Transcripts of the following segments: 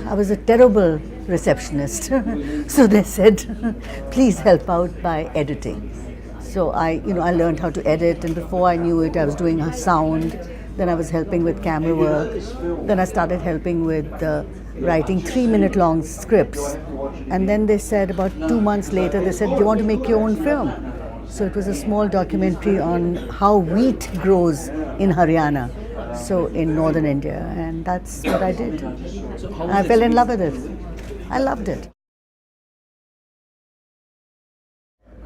I was a terrible receptionist. So they said, please help out by editing. So I learned how to edit, and before I knew it, I was doing sound. Then I was helping with camera work. Then I started helping with writing 3-minute long scripts. And then they said, about 2 months later, they said, do you want to make your own film? So it was a small documentary on how wheat grows in Haryana, so in northern India, and that's what I did. I fell in love with it. I loved it.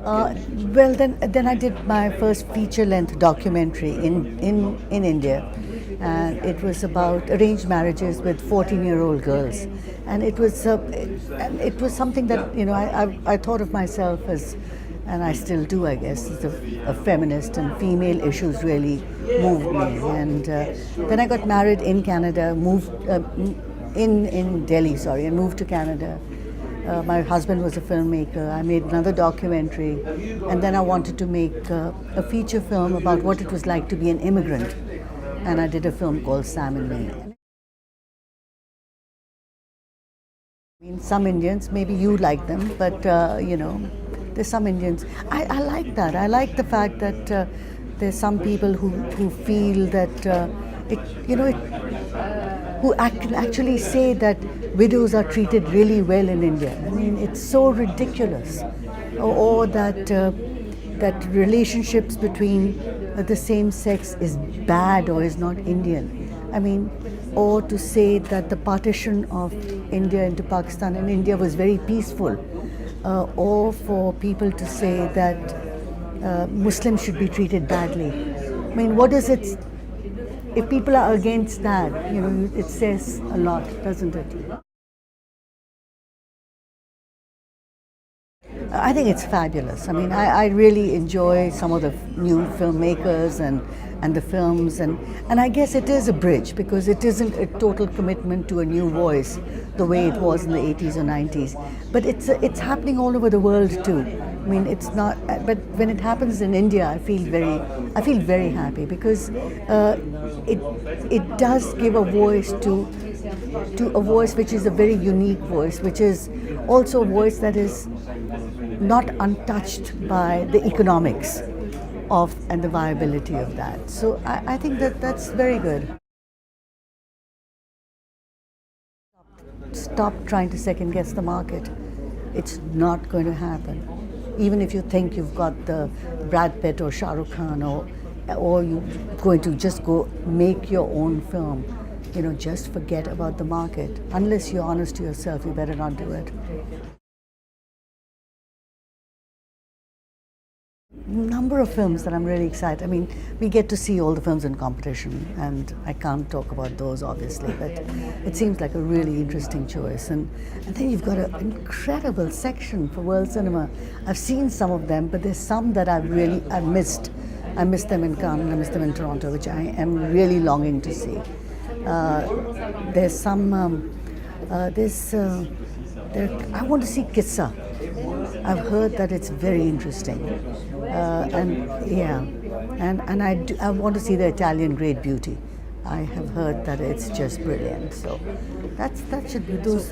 Well, then I did my first feature-length documentary in India, and it was about arranged marriages with 14-year-old girls, and it was something that I thought of myself as, and I still do, I guess, as a feminist, and female issues really moved me. And then I got married in Canada, moved in Delhi, and moved to Canada. My husband was a filmmaker. I made another documentary, and then I wanted to make a feature film about what it was like to be an immigrant, and I did a film called Sam and Me. I mean, some Indians, maybe you like them, but there's some Indians. I like that. I like the fact that there's some people who feel that who can actually say that widows are treated really well in India. I mean, it's so ridiculous. Or that that relationships between the same sex is bad or is not Indian. I mean, or to say that the partition of India into Pakistan and India was very peaceful. Or for people to say that Muslims should be treated badly. I mean, what is it? If people are against that, it says a lot, doesn't it? I think it's fabulous. I mean, I really enjoy some of the new filmmakers and the films, and I guess it is a bridge, because it isn't a total commitment to a new voice the way it was in the 80s or 90s. But it's happening all over the world too. I mean, it's not. But when it happens in India, I feel very happy, because it does give a voice to a voice which is a very unique voice, which is also a voice that is not untouched by the economics of and the viability of that. So I think that's very good. Stop trying to second guess the market. It's not going to happen. Even if you think you've got the Brad Pitt or Shah Rukh Khan, or you're going to just go make your own film, just forget about the market. Unless you're honest to yourself, you better not do it. Number of films that I'm really excited. I mean, we get to see all the films in competition, and I can't talk about those obviously, but it seems like a really interesting choice. And then you've got an incredible section for world cinema. I've seen some of them, but there's some that I've missed. I missed them in Cannes, and I missed them in Toronto, which I am really longing to see. There's some. I want to see Kissa. I've heard that it's very interesting, and I want to see the Italian Great Beauty. I have heard that it's just brilliant. So that should be those.